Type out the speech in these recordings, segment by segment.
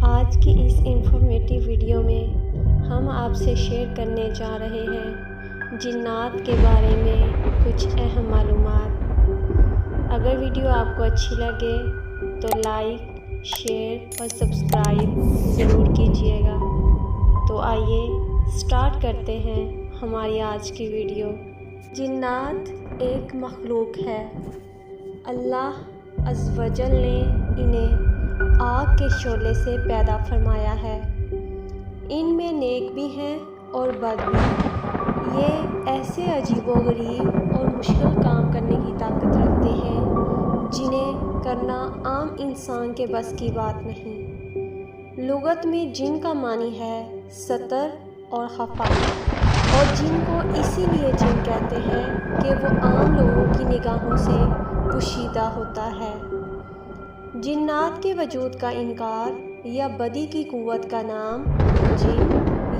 آج کی اس informative video میں ہم آپ سے شیئر کرنے جا رہے ہیں جنات کے بارے میں کچھ اہم معلومات۔ اگر ویڈیو آپ کو اچھی لگے تو لائک، شیئر اور سبسکرائب ضرور کیجیے گا۔ تو آئیے سٹارٹ کرتے ہیں ہماری آج کی ویڈیو۔ جنات ایک مخلوق ہے۔ اللہ عز و جل نے انہیں آگ کے شعلے سے پیدا فرمایا ہے۔ ان میں نیک بھی ہیں اور بد بھی۔ یہ ایسے عجیب و غریب اور مشکل کام کرنے کی طاقت رکھتے ہیں جنہیں کرنا عام انسان کے بس کی بات نہیں۔ لغت میں جن کا معنی ہے ستر اور خفا، اور جن کو اسی لیے جن کہتے ہیں کہ وہ عام لوگوں کی نگاہوں سے پوشیدہ ہوتا ہے۔ جنات کے وجود کا انکار یا بدی کی قوت کا نام جن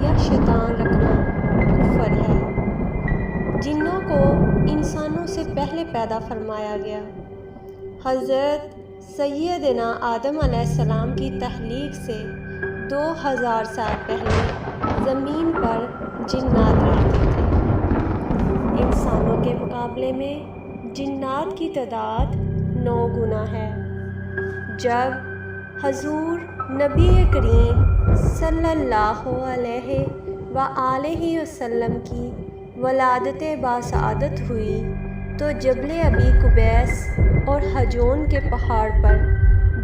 یا شیطان رکھنا کفر ہے۔ جنوں کو انسانوں سے پہلے پیدا فرمایا گیا۔ حضرت سیدنا آدم علیہ السلام کی تخلیق سے 2000 سال پہلے زمین پر جنات رہتے تھے۔ انسانوں کے مقابلے میں جنات کی تعداد 9 گنا ہے۔ جب حضور نبی کریم صلی اللہ علیہ وآلہ وسلم کی ولادت باسعادت ہوئی تو جبل ابی قبیس اور حجون کے پہاڑ پر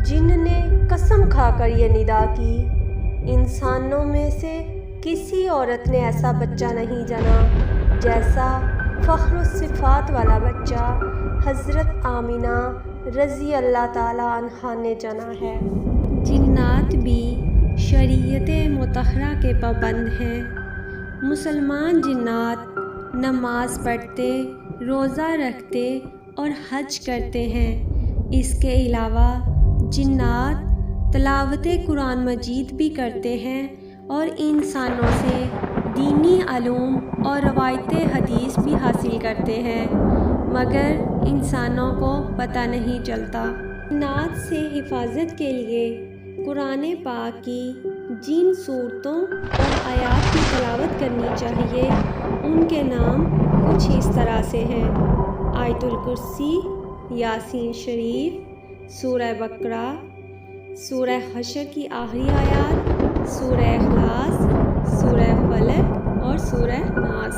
جن نے قسم کھا کر یہ ندا کی، انسانوں میں سے کسی عورت نے ایسا بچہ نہیں جنا جیسا فخر الصفات والا بچہ حضرت آمینہ رضی اللہ تعالیٰ عنہا نے جنا ہے۔ جنات بھی شریعت مطہرہ کے پابند ہیں۔ مسلمان جنات نماز پڑھتے، روزہ رکھتے اور حج کرتے ہیں۔ اس کے علاوہ جنات تلاوت قرآن مجید بھی کرتے ہیں اور انسانوں سے دینی علوم اور روایت حدیث بھی حاصل کرتے ہیں، مگر انسانوں کو پتہ نہیں چلتا۔ جنات سے حفاظت کے لیے قرآن پاک کی جن صورتوں اور آیات کی تلاوت کرنی چاہیے ان کے نام کچھ اس طرح سے ہیں: آیت الکرسی، یاسین شریف، سورہ بقرہ، سورہ حشر کی آخری آیات، سورہ اخلاص، سورہ فلق اور سورہ ناس۔